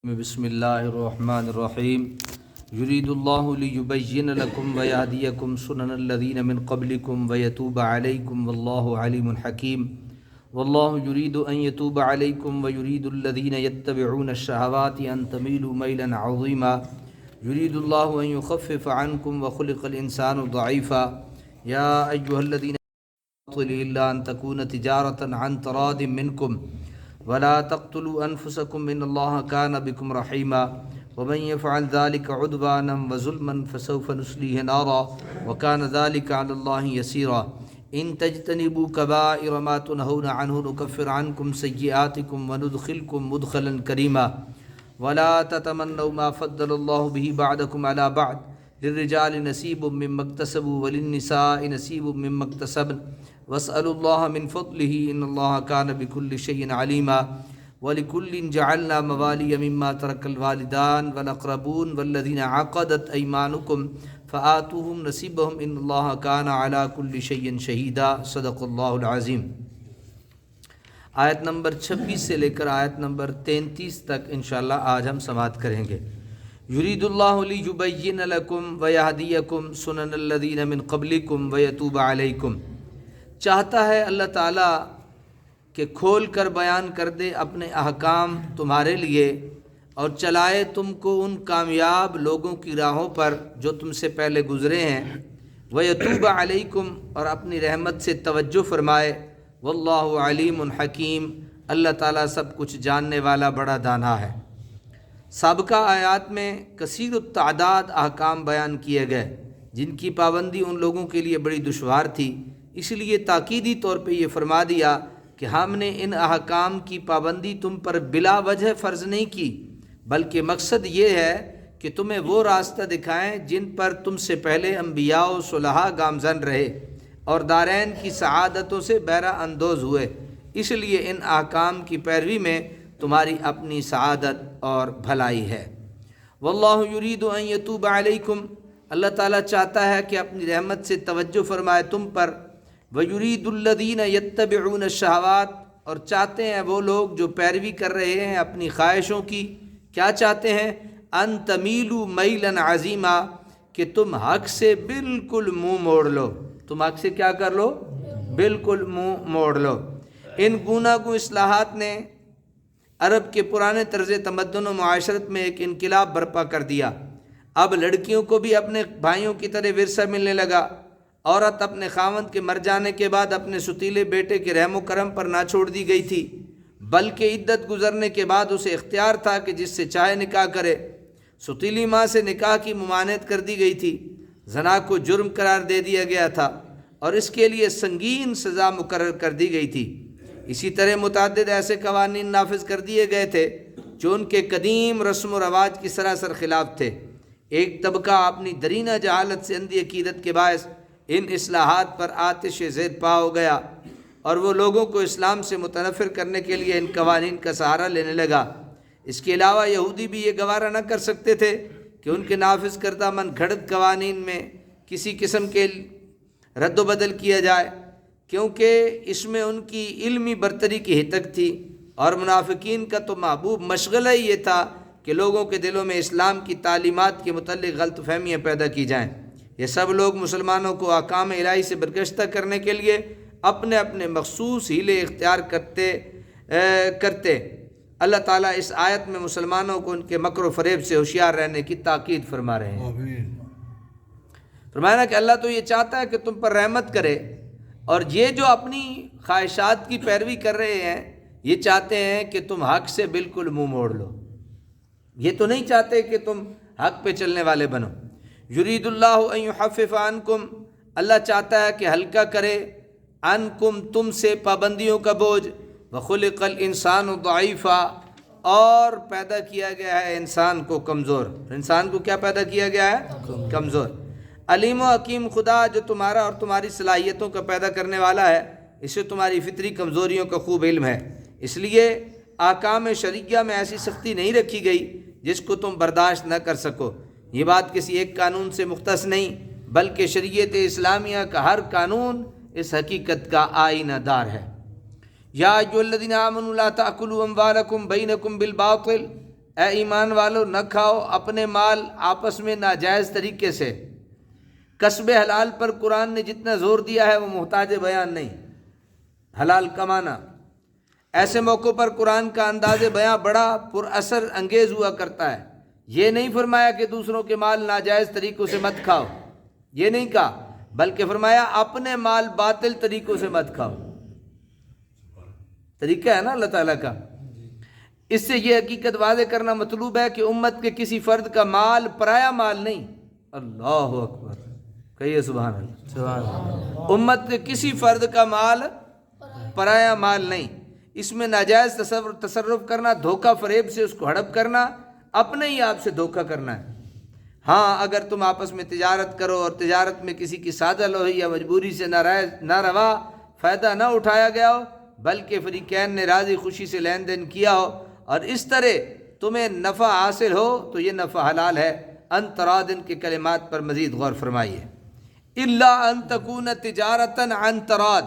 بسم اللہ الرحمن الرحیم یرید اللہ لیبین لکم ویہدیکم سنن الذین من قبلکم ویتوب علیکم واللہ علیم حکیم واللہ یرید ان یتوب علیکم ویرید الذین یتبعون الشہوات ان تمیلوا میلا عظیما یرید اللہ ان یخفف عنکم وخلق الانسان ضعیفا یا ایہا الذین الا ان تکون تجارتا عن تراض منکم ولا تقتلوا انفسکم ان اللہ کان بکم رحیما ومن یفعل ذلک عدوانا وظلما فسوف نصلیہ نارا وکان ذلک علی اللہ یسیرا ان تجتنبوا کبائر ما تنہون عنہ نکفر عنکم سیئاتکم وندخلکم مدخلا کریما ولا تتمنوا ما فضل اللہ به بعدکم علی بعد للرجال نصیب مما اکتسبوا وللنساء نصیب مما اکتسبن واسألوا اللہ من فضلہ ان اللہ کان بکل شیء علیما ولکل جعلنا موالی مما ترک الوالدان والاقربون والذین عقدت ایمانکم فآتوہم نصیبہم ان اللہ کان علی کل شیء شہیدا صدق اللہ العظیم۔ آیت نمبر 26 سے لے کر آیت نمبر 33 تک انشاءاللہ آج ہم سماعت کریں گے۔ یرید اللہ لیبین لکم ویہدیکم سنن الذین من قبلکم ویتوب علیکم، چاہتا ہے اللہ تعالیٰ کہ کھول کر بیان کر دے اپنے احکام تمہارے لیے اور چلائے تم کو ان کامیاب لوگوں کی راہوں پر جو تم سے پہلے گزرے ہیں، وَيَتُوبَ عَلَيْكُمْ اور اپنی رحمت سے توجہ فرمائے، واللہ علیم حکیم، اللہ تعالیٰ سب کچھ جاننے والا بڑا دانا ہے۔ سابقہ آیات میں کثیر التعداد احکام بیان کیے گئے جن کی پابندی ان لوگوں کے لیے بڑی دشوار تھی، اس لیے تاکیدی طور پہ یہ فرما دیا کہ ہم نے ان احکام کی پابندی تم پر بلا وجہ فرض نہیں کی، بلکہ مقصد یہ ہے کہ تمہیں وہ راستہ دکھائیں جن پر تم سے پہلے انبیاء و صلحاء گامزن رہے اور دارین کی سعادتوں سے بہرہ اندوز ہوئے، اس لیے ان احکام کی پیروی میں تمہاری اپنی سعادت اور بھلائی ہے۔ واللہ یرید ان یتوب علیکم، اللہ تعالیٰ چاہتا ہے کہ اپنی رحمت سے توجہ فرمائے تم پر، وَيُرِيدُ الَّذِينَ يَتَّبِعُونَ الشَّهَوَاتِ اور چاہتے ہیں وہ لوگ جو پیروی کر رہے ہیں اپنی خواہشوں کی، کیا چاہتے ہیں؟ أَن تَمِيلُوا مَيْلًا عَظِيمًا کہ تم حق سے بالکل منہ موڑ لو، تم حق سے کیا کر لو؟ بالکل منہ موڑ لو۔ ان گوناگوں اصلاحات نے عرب کے پرانے طرز تمدن و معاشرت میں ایک انقلاب برپا کر دیا۔ اب لڑکیوں کو بھی اپنے بھائیوں کی طرح ورثہ ملنے لگا۔ عورت اپنے خاوند کے مر جانے کے بعد اپنے ستیلے بیٹے کے رحم و کرم پر نہ چھوڑ دی گئی تھی، بلکہ عدت گزرنے کے بعد اسے اختیار تھا کہ جس سے چاہے نکاح کرے۔ ستیلی ماں سے نکاح کی ممانعت کر دی گئی تھی، زنا کو جرم قرار دے دیا گیا تھا اور اس کے لیے سنگین سزا مقرر کر دی گئی تھی۔ اسی طرح متعدد ایسے قوانین نافذ کر دیے گئے تھے جو ان کے قدیم رسم و رواج کی سراسر خلاف تھے۔ ایک طبقہ اپنی درینہ جہالت سے اندھی عقیدت کے باعث ان اصلاحات پر آتش زیر پا ہو گیا اور وہ لوگوں کو اسلام سے متنفر کرنے کے لیے ان قوانین کا سہارا لینے لگا۔ اس کے علاوہ یہودی بھی یہ گوارہ نہ کر سکتے تھے کہ ان کے نافذ کردہ من گھڑت قوانین میں کسی قسم کے رد و بدل کیا جائے، کیونکہ اس میں ان کی علمی برتری کی ہتک تھی، اور منافقین کا تو محبوب مشغلہ ہی یہ تھا کہ لوگوں کے دلوں میں اسلام کی تعلیمات کے متعلق غلط فہمیاں پیدا کی جائیں۔ یہ سب لوگ مسلمانوں کو احکام الہی سے برگشتہ کرنے کے لیے اپنے اپنے مخصوص ہیلے اختیار کرتے۔ اللہ تعالیٰ اس آیت میں مسلمانوں کو ان کے مکر و فریب سے ہوشیار رہنے کی تاکید فرما رہے ہیں۔ فرمایا کہ اللہ تو یہ چاہتا ہے کہ تم پر رحمت کرے، اور یہ جو اپنی خواہشات کی پیروی کر رہے ہیں یہ چاہتے ہیں کہ تم حق سے بالکل منہ موڑ لو، یہ تو نہیں چاہتے کہ تم حق پہ چلنے والے بنو۔ یرید اللہ ان یخفف عنکم، اللہ چاہتا ہے کہ ہلکا کرے عنکم تم سے پابندیوں کا بوجھ، وخلق الانسان ضعیفا اور پیدا کیا گیا ہے انسان کو کمزور۔ انسان کو کیا پیدا کیا گیا ہے؟ کمزور۔ علیم و حکیم خدا جو تمہارا اور تمہاری صلاحیتوں کا پیدا کرنے والا ہے، اسے تمہاری فطری کمزوریوں کا خوب علم ہے، اس لیے احکام شرعیہ میں ایسی سختی نہیں رکھی گئی جس کو تم برداشت نہ کر سکو۔ یہ بات کسی ایک قانون سے مختص نہیں، بلکہ شریعت اسلامیہ کا ہر قانون اس حقیقت کا آئینہ دار ہے۔ یا ایھا الذین آمنوا لا تأکلوا اموالکم بینکم بالباطل، اے ایمان والو نہ کھاؤ اپنے مال آپس میں ناجائز طریقے سے۔ کسب حلال پر قرآن نے جتنا زور دیا ہے وہ محتاج بیان نہیں، حلال کمانا۔ ایسے موقعوں پر قرآن کا انداز بیان بڑا پر اثر انگیز ہوا کرتا ہے۔ یہ نہیں فرمایا کہ دوسروں کے مال ناجائز طریقوں سے مت کھاؤ، یہ نہیں کہا، بلکہ فرمایا اپنے مال باطل طریقوں سے مت کھاؤ۔ طریقہ ہے نا اللہ تعالیٰ کا۔ اس سے یہ حقیقت واضح کرنا مطلوب ہے کہ امت کے کسی فرد کا مال پرایا مال نہیں۔ اللہ اکبر، کہیے سبحان اللہ۔ امت کے کسی فرد کا مال پرایا مال نہیں، اس میں ناجائز تصرف کرنا، دھوکہ فریب سے اس کو ہڑپ کرنا، اپنے ہی آپ سے دھوکہ کرنا ہے۔ ہاں اگر تم آپس میں تجارت کرو اور تجارت میں کسی کی سادہ لوہی یا مجبوری سے نہ روا فائدہ نہ اٹھایا گیا ہو، بلکہ فریقین نے راضی خوشی سے لین دین کیا ہو اور اس طرح تمہیں نفع حاصل ہو تو یہ نفع حلال ہے۔ ان ترادن کے کلمات پر مزید غور فرمائیے۔ الا ان تکون تجارتا عن تراد،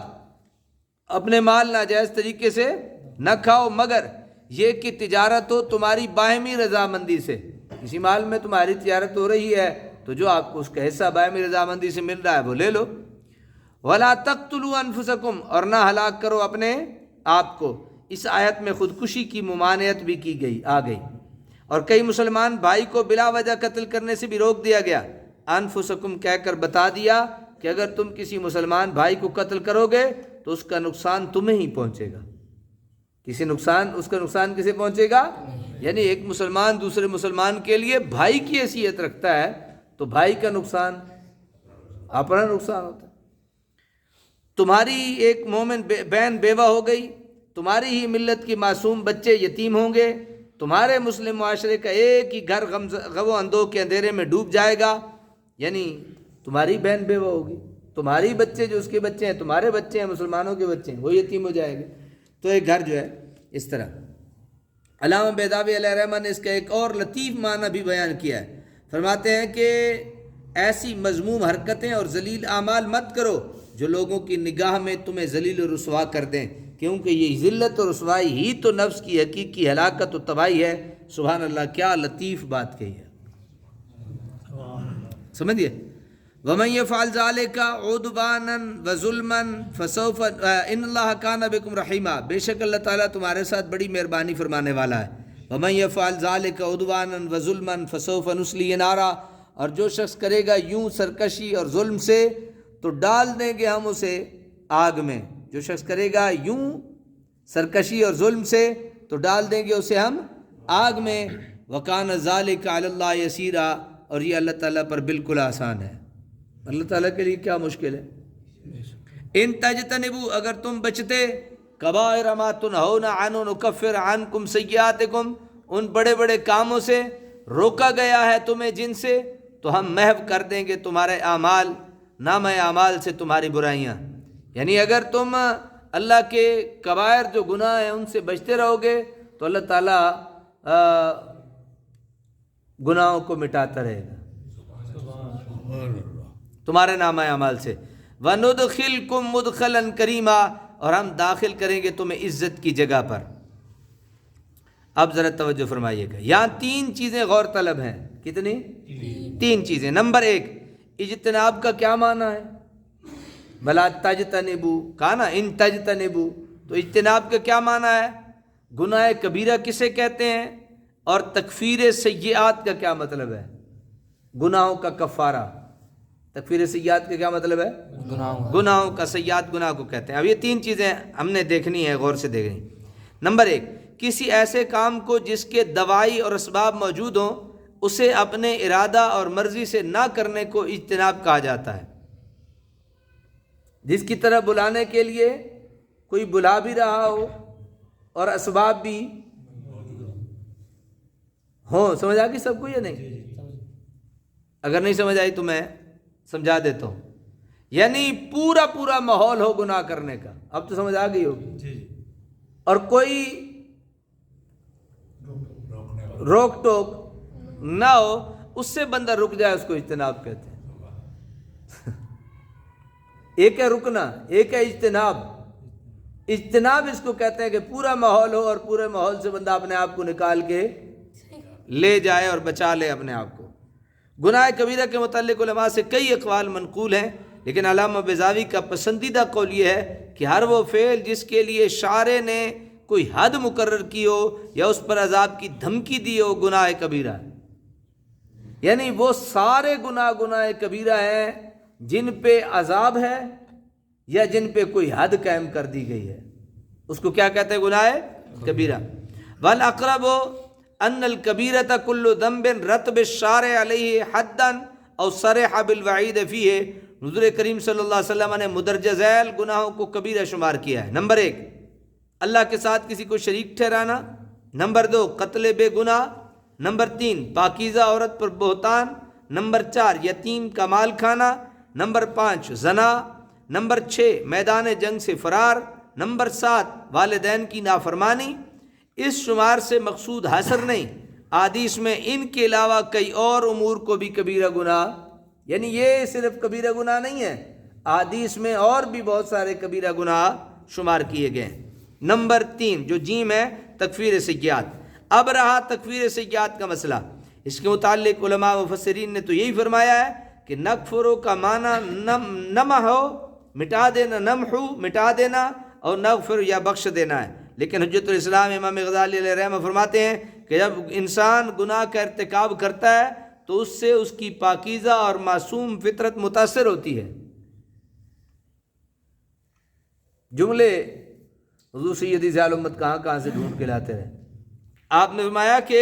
اپنے مال ناجائز طریقے سے نہ کھاؤ مگر یہ کہ تجارت ہو تمہاری باہمی رضامندی سے۔ کسی مال میں تمہاری تجارت ہو رہی ہے تو جو آپ کو اس کا حصہ باہمی رضامندی سے مل رہا ہے وہ لے لو۔ وَلَا تَقْتُلُوا أَنفُسَكُمْ، اور نہ ہلاک کرو اپنے آپ کو۔ اس آیت میں خودکشی کی ممانعت بھی آ گئی اور کئی مسلمان بھائی کو بلا وجہ قتل کرنے سے بھی روک دیا گیا۔ انفسکم کہہ کر بتا دیا کہ اگر تم کسی مسلمان بھائی کو قتل کرو گے تو اس کا نقصان تمہیں ہی پہنچے گا۔ اس کا نقصان کسے پہنچے گا؟ یعنی ایک مسلمان دوسرے مسلمان کے لیے بھائی کی حیثیت رکھتا ہے تو بھائی کا نقصان اپنا نقصان ہوتا ہے۔ تمہاری ایک مومن بہن بیوہ ہو گئی، تمہاری ہی ملت کی معصوم بچے یتیم ہوں گے، تمہارے مسلم معاشرے کا ایک ہی گھر غم و اندوہ کے اندھیرے میں ڈوب جائے گا، یعنی تمہاری بہن بیوہ ہوگی، تمہاری بچے جو اس کے بچے ہیں تمہارے بچے ہیں، مسلمانوں کے بچے ہیں، وہ یتیم ہو جائے گے، تو ایک گھر جو ہے اس طرح۔ علامہ بیضاوی علیہ الرحمہ نے اس کا ایک اور لطیف معنی بھی بیان کیا ہے، فرماتے ہیں کہ ایسی مذموم حرکتیں اور ذلیل اعمال مت کرو جو لوگوں کی نگاہ میں تمہیں ذلیل و رسوا کر دیں، کیونکہ یہ ذلت و رسوائی ہی تو نفس کی حقیقی ہلاکت و تباہی ہے۔ سبحان اللہ، کیا لطیف بات کہی ہے، سمجھیے۔ وَمَن يَفْعَلْ ذَلِكَ عُدْوَانًا وَظُلْمًا فَسَوْفَ إِنَّ اللَّهَ كَانَ بِكُمْ رَحِيمًا، بے شک اللہ تعالیٰ تمہارے ساتھ بڑی مہربانی فرمانے والا ہے۔ وَمَن يَفْعَلْ ذَلِكَ عُدْوَانًا وَظُلْمًا فَسَوْفَ نُصْلِيهِ نَارًا، اور جو شخص کرے گا یوں سرکشی اور ظلم سے تو ڈال دیں گے ہم اسے آگ میں۔ جو شخص کرے گا یوں سرکشی اور ظلم سے تو ڈال دیں گے اسے ہم آگ میں۔ وَكَانَ ذَلِكَ عَلَى اللَّهِ يَسِيرًا، اور یہ اللہ تعالیٰ پر بالکل آسان ہے، اللہ تعالیٰ کے لیے کیا مشکل ہے۔ ان تجتنبوا، اگر تم بچتے، کبائر ما تنہون عنہ نکفر عنکم سیئاتکم، ان بڑے بڑے کاموں سے روکا گیا ہے تمہیں جن سے، تو ہم محو کر دیں گے تمہارے اعمال، نامہ اعمال سے تمہاری برائیاں۔ یعنی اگر تم اللہ کے کبائر جو گناہ ہیں ان سے بچتے رہو گے تو اللہ تعالیٰ گناہوں کو مٹاتا رہے گا تمہارے نامہ اعمال سے۔ وَنُدْخِلْكُمْ مُدْخَلًا كَرِيمًا، اور ہم داخل کریں گے تمہیں عزت کی جگہ پر۔ اب ذرا توجہ فرمائیے گا، یہاں تین چیزیں غور طلب ہیں۔ کتنی؟ تین چیزیں۔ نمبر ایک، اجتناب کا کیا معنی ہے؟ بلا تجتنبو، کہا نا ان تجتنبو، تو اجتناب کا کیا معنی ہے؟ گناہ کبیرہ کسے کہتے ہیں؟ اور تکفیر سیئات کا کیا مطلب ہے؟ گناہوں کا کفارہ۔ تکفیر سیئات کا کیا مطلب ہے؟ گناہوں کا، سیئات گناہ کو کہتے ہیں۔ اب یہ تین چیزیں ہم نے دیکھنی ہے، غور سے دیکھنی۔ نمبر ایک، کسی ایسے کام کو جس کے دواعی اور اسباب موجود ہوں اسے اپنے ارادہ اور مرضی سے نہ کرنے کو اجتناب کہا جاتا ہے۔ جس کی طرح بلانے کے لیے کوئی بلا بھی رہا ہو اور اسباب بھی ہوں۔ سمجھ آ گئی سب کو یا نہیں؟ اگر نہیں سمجھ آئی تو میں سمجھا دیتا ہوں۔ یعنی پورا ماحول ہو گناہ کرنے کا، اب تو سمجھ آ گئی ہوگی، اور کوئی روک ٹوک نہ ہو، اس سے بندہ رک جائے، اس کو اجتناب کہتے ہیں۔ ایک ہے رکنا، ایک ہے اجتناب۔ اجتناب اس کو کہتے ہیں کہ پورا ماحول ہو اور پورے ماحول سے بندہ اپنے آپ کو نکال کے لے جائے اور بچا لے اپنے آپ کو۔ گناہ کبیرہ کے متعلق علماء سے کئی اقوال منقول ہیں، لیکن علامہ بیضاوی کا پسندیدہ قول یہ ہے کہ ہر وہ فعل جس کے لیے شارع نے کوئی حد مقرر کی ہو یا اس پر عذاب کی دھمکی دی ہو گناہ کبیرہ ہے۔ یعنی وہ سارے گناہ کبیرہ ہیں جن پہ عذاب ہے یا جن پہ کوئی حد قائم کر دی گئی ہے، اس کو کیا کہتے ہیں؟ گناہ کبیرہ۔ والاقرب ان الکبیرۃ کل ذنب رتب الشارع علیہ حدا او صرح بالوعید فیہ۔ حضور کریم صلی اللہ علیہ وسلم نے مدرجہ ذیل گناہوں کو کبیرہ شمار کیا ہے۔ نمبر 1 اللہ کے ساتھ کسی کو شریک ٹھہرانا، نمبر 2 قتل بے گناہ، نمبر 3 پاکیزہ عورت پر بہتان، نمبر 4 یتیم کا مال کھانا، نمبر 5 زنا، نمبر 6 میدان جنگ سے فرار، نمبر 7 والدین کی نافرمانی۔ اس شمار سے مقصود حصر نہیں، احادیث میں ان کے علاوہ کئی اور امور کو بھی کبیرہ گناہ، یعنی یہ صرف کبیرہ گناہ نہیں ہے، احادیث میں اور بھی بہت سارے کبیرہ گناہ شمار کیے گئے ہیں۔ نمبر 3 جو جیم ہے تکفیر سیئات۔ اب رہا تکفیر سیئات کا مسئلہ، اس کے متعلق علماء مفسرین نے تو یہی فرمایا ہے کہ نکفرو کا معنی نمحو مٹا دینا، نمحو مٹا دینا، اور نغفر یا بخش دینا ہے۔ لیکن حجت الاسلام امام غزالی علیہ رحمہ فرماتے ہیں کہ جب انسان گناہ کا ارتکاب کرتا ہے تو اس سے اس کی پاکیزہ اور معصوم فطرت متاثر ہوتی ہے۔ جملے حضور سیدی ضیاء الامت کہاں سے ڈھونڈ کے لاتے رہے۔ آپ نے فرمایا کہ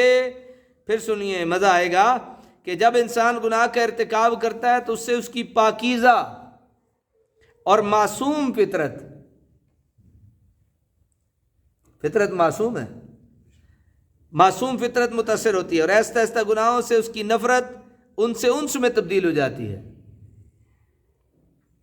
پھر سنیے مزہ آئے گا کہ جب انسان گناہ کا ارتکاب کرتا ہے تو اس سے اس کی پاکیزہ اور معصوم فطرت معصوم ہے، معصوم فطرت متاثر ہوتی ہے، اور ایستا ایستا گناہوں سے اس کی نفرت ان سے انس میں تبدیل ہو جاتی ہے۔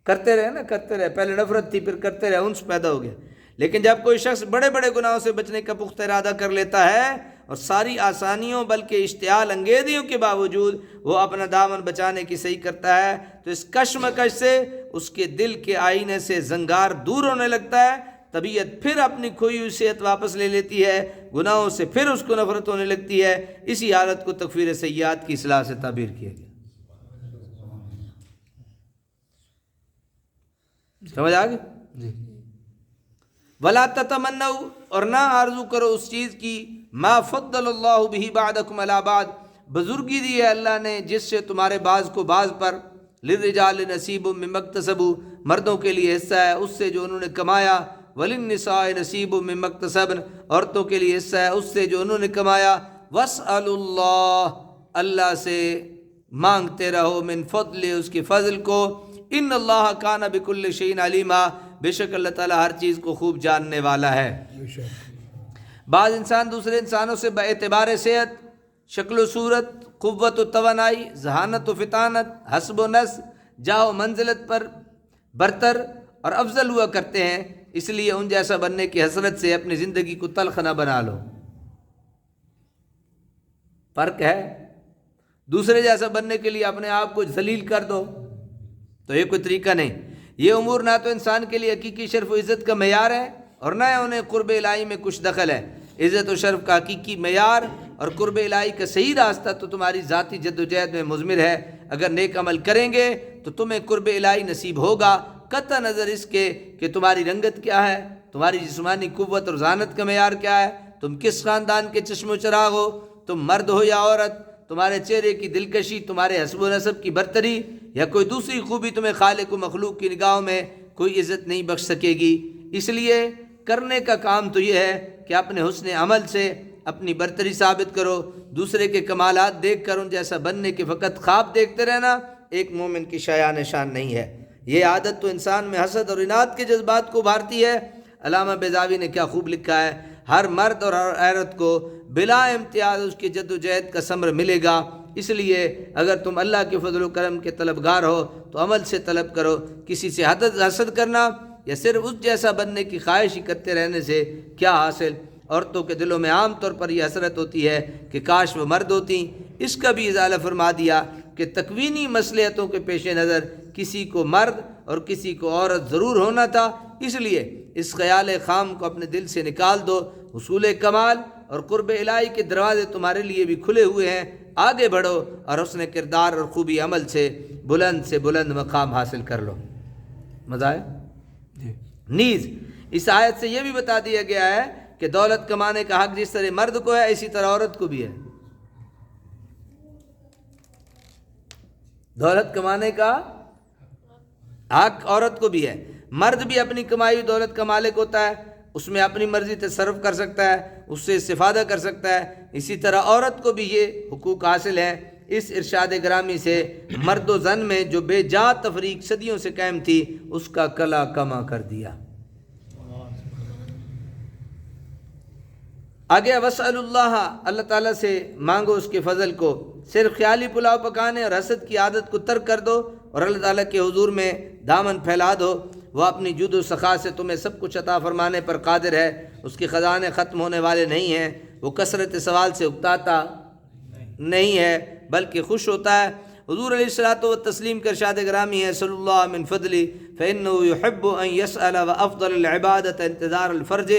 کرتے رہے، پہلے نفرت تھی، پھر کرتے رہے، انس پیدا ہو گیا۔ لیکن جب کوئی شخص بڑے بڑے گناہوں سے بچنے کا پختہ ارادہ کر لیتا ہے اور ساری آسانیوں بلکہ اشتعال انگیزیوں کے باوجود وہ اپنا دامن بچانے کی صحیح کرتا ہے تو اس کشمکش سے اس کے دل کے آئینے سے زنگار دور ہونے لگتا ہے، طبیعت پھر اپنی کھوئی ہوئی صحت واپس لے لیتی ہے، گناہوں سے پھر اس کو نفرت ہونے لگتی ہے۔ اسی حالت کو تکفیر سیئات کی اصلاح سے تعبیر کیا گیا۔ سمجھ آ گئی؟ جی۔ وَلَا تَتَمَنَّوْا اور نہ آرزو کرو اس چیز کی مَا فَضَّلَ اللَّهُ بِهِ بَعْدَكُمْ عَلَى بَعْضٍ بزرگی دی ہے اللہ نے جس سے تمہارے بعض کو بعض پر، لِلرِّجَالِ نَصِيبٌ مِّمَّا اكْتَسَبُوا مردوں کے لیے حصہ ہے اس سے جو انہوں نے کمایا، وَلِلنِّسَاءِ نَصِيبٌ مِّمَّا اكْتَسَبْنَ عورتوں کے لیے حصہ ہے اس سے جو انہوں نے کمایا، وَاسْأَلُوا اللَّهَ اللہ سے مانگتے رہو، من فضل اس کے فضل کو، ان اللہ کان بکل شیء علیما بے شک اللہ تعالیٰ ہر چیز کو خوب جاننے والا ہے۔ بعض انسان دوسرے انسانوں سے باعتبار صحت، شکل و صورت، قوت و توانائی، ذہانت و فطانت، حسب و نسب، جاہ و منزلت پر برتر اور افضل ہوا کرتے ہیں، اس لیے ان جیسا بننے کی حسرت سے اپنی زندگی کو تلخ نہ بنا لو۔ فرق ہے، دوسرے جیسا بننے کے لیے اپنے آپ کو ذلیل کر دو تو یہ کوئی طریقہ نہیں۔ یہ امور نہ تو انسان کے لیے حقیقی شرف و عزت کا معیار ہے اور نہ انہیں قرب الہی میں کچھ دخل ہے۔ عزت و شرف کا حقیقی معیار اور قرب الہی کا صحیح راستہ تو تمہاری ذاتی جد و جہد میں مضمر ہے۔ اگر نیک عمل کریں گے تو تمہیں قرب الہی نصیب ہوگا، قطع نظر اس کے کہ تمہاری رنگت کیا ہے، تمہاری جسمانی قوت اور ذہانت کا معیار کیا ہے، تم کس خاندان کے چشم و چراغ ہو، تم مرد ہو یا عورت، تمہارے چہرے کی دلکشی، تمہارے حسب و نسب کی برتری یا کوئی دوسری خوبی تمہیں خالق و مخلوق کی نگاہوں میں کوئی عزت نہیں بخش سکے گی۔ اس لیے کرنے کا کام تو یہ ہے کہ اپنے حسن عمل سے اپنی برتری ثابت کرو، دوسرے کے کمالات دیکھ کر ان جیسا بننے کے فقط خواب دیکھتے رہنا ایک مومن کی شایان شان نہیں ہے۔ یہ عادت تو انسان میں حسد اور اناد کے جذبات کو ابھارتی ہے۔ علامہ بیضاوی نے کیا خوب لکھا ہے، ہر مرد اور ہر عورت کو بلا امتیاز اس کی جد و جہد کا ثمر ملے گا۔ اس لیے اگر تم اللہ کے فضل و کرم کے طلبگار ہو تو عمل سے طلب کرو، کسی سے حسد کرنا یا صرف اس جیسا بننے کی خواہش ہی کرتے رہنے سے کیا حاصل۔ عورتوں کے دلوں میں عام طور پر یہ حسرت ہوتی ہے کہ کاش وہ مرد ہوتی۔ اس کا بھی ازالہ فرما دیا کہ تکوینی مصلحتوں کے پیش نظر کسی کو مرد اور کسی کو عورت ضرور ہونا تھا، اس لیے اس خیال خام کو اپنے دل سے نکال دو۔ حصول کمال اور قرب الہی کے دروازے تمہارے لیے بھی کھلے ہوئے ہیں، آگے بڑھو اور حسن کردار اور خوبی عمل سے بلند مقام حاصل کر لو۔ مزہ آیا؟ نیز اس آیت سے یہ بھی بتا دیا گیا ہے کہ دولت کمانے کا حق جس طرح مرد کو ہے اسی طرح عورت کو بھی ہے۔ دولت کمانے کا حق عورت کو بھی ہے۔ مرد بھی اپنی کمائی ہوئی دولت کا مالک ہوتا ہے، اس میں اپنی مرضی تصرف کر سکتا ہے، اس سے استفادہ کر سکتا ہے۔ اسی طرح عورت کو بھی یہ حقوق حاصل ہیں۔ اس ارشاد گرامی سے مرد و زن میں جو بے جا تفریق صدیوں سے قائم تھی اس کا کلا کما کر دیا۔ آگے وسأل اللہ، اللہ تعالیٰ سے مانگو اس کے فضل کو، صرف خیالی پلاؤ پکانے اور حسد کی عادت کو ترک کر دو اور اللہ تعالیٰ کے حضور میں دامن پھیلا دو۔ وہ اپنی جود و سخا سے تمہیں سب کچھ عطا فرمانے پر قادر ہے، اس کے خزانے ختم ہونے والے نہیں ہیں، وہ کثرت سوال سے اکتاتا نہیں ہے بلکہ خوش ہوتا ہے۔ حضور علیہ الصلوۃ والتسلیم کا ارشاد گرامی ہے صلی اللہ من فضلی فإنه يحب أن يسأل وأفضل العبادة انتظار الفرج،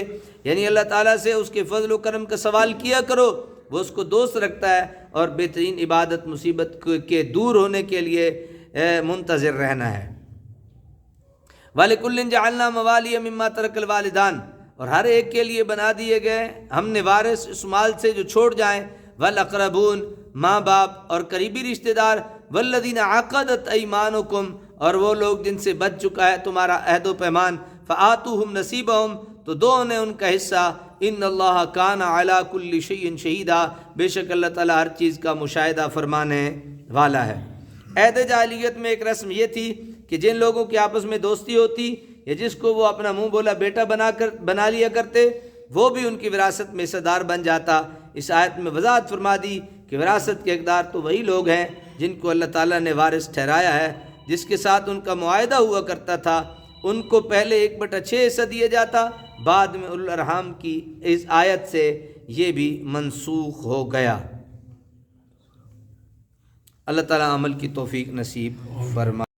یعنی اللہ تعالیٰ سے اس کے فضل و کرم کا سوال کیا کرو، وہ اس کو دوست رکھتا ہے، اور بہترین عبادت مصیبت کے دور ہونے کے لیے منتظر رہنا ہے۔ وَلِكُلٍّ جَعَلْنَا مَوَالِيَ مِمَّا تَرَكَ الْوَالِدَانِ، اور ہر ایک کے لیے بنا دیے گئے ہم نے وارث اس مال سے جو چھوڑ جائیں، وَالْأَقْرَبُونَ، ماں باپ اور قریبی رشتہ دار، وَالَّذِينَ عَقَدَتْ أَيْمَانُكُمْ، اور وہ لوگ جن سے بچ چکا ہے تمہارا عہد و پیمان، فَآتُوهُمْ نَصِيبَهُمْ، تو دو انہیں ان کا حصہ، ان اللہ کان علی کل شیء شہیدا، بے شک اللہ تعالیٰ ہر چیز کا مشاہدہ فرمانے والا ہے۔ عہد جاہلیت میں ایک رسم یہ تھی کہ جن لوگوں کی آپس میں دوستی ہوتی یا جس کو وہ اپنا منہ بولا بیٹا بنا لیا کرتے، وہ بھی ان کی وراثت میں حصہ دار بن جاتا۔ اس آیت میں وضاحت فرما دی کہ وراثت کے حقدار تو وہی لوگ ہیں جن کو اللہ تعالیٰ نے وارث ٹھہرایا ہے، جس کے ساتھ ان کا معاہدہ ہوا کرتا تھا۔ ان کو پہلے 1/6 حصہ دیا جاتا، بعد میں اولو الارحام کی اس آیت سے یہ بھی منسوخ ہو گیا۔ اللہ تعالیٰ عمل کی توفیق نصیب فرمائے۔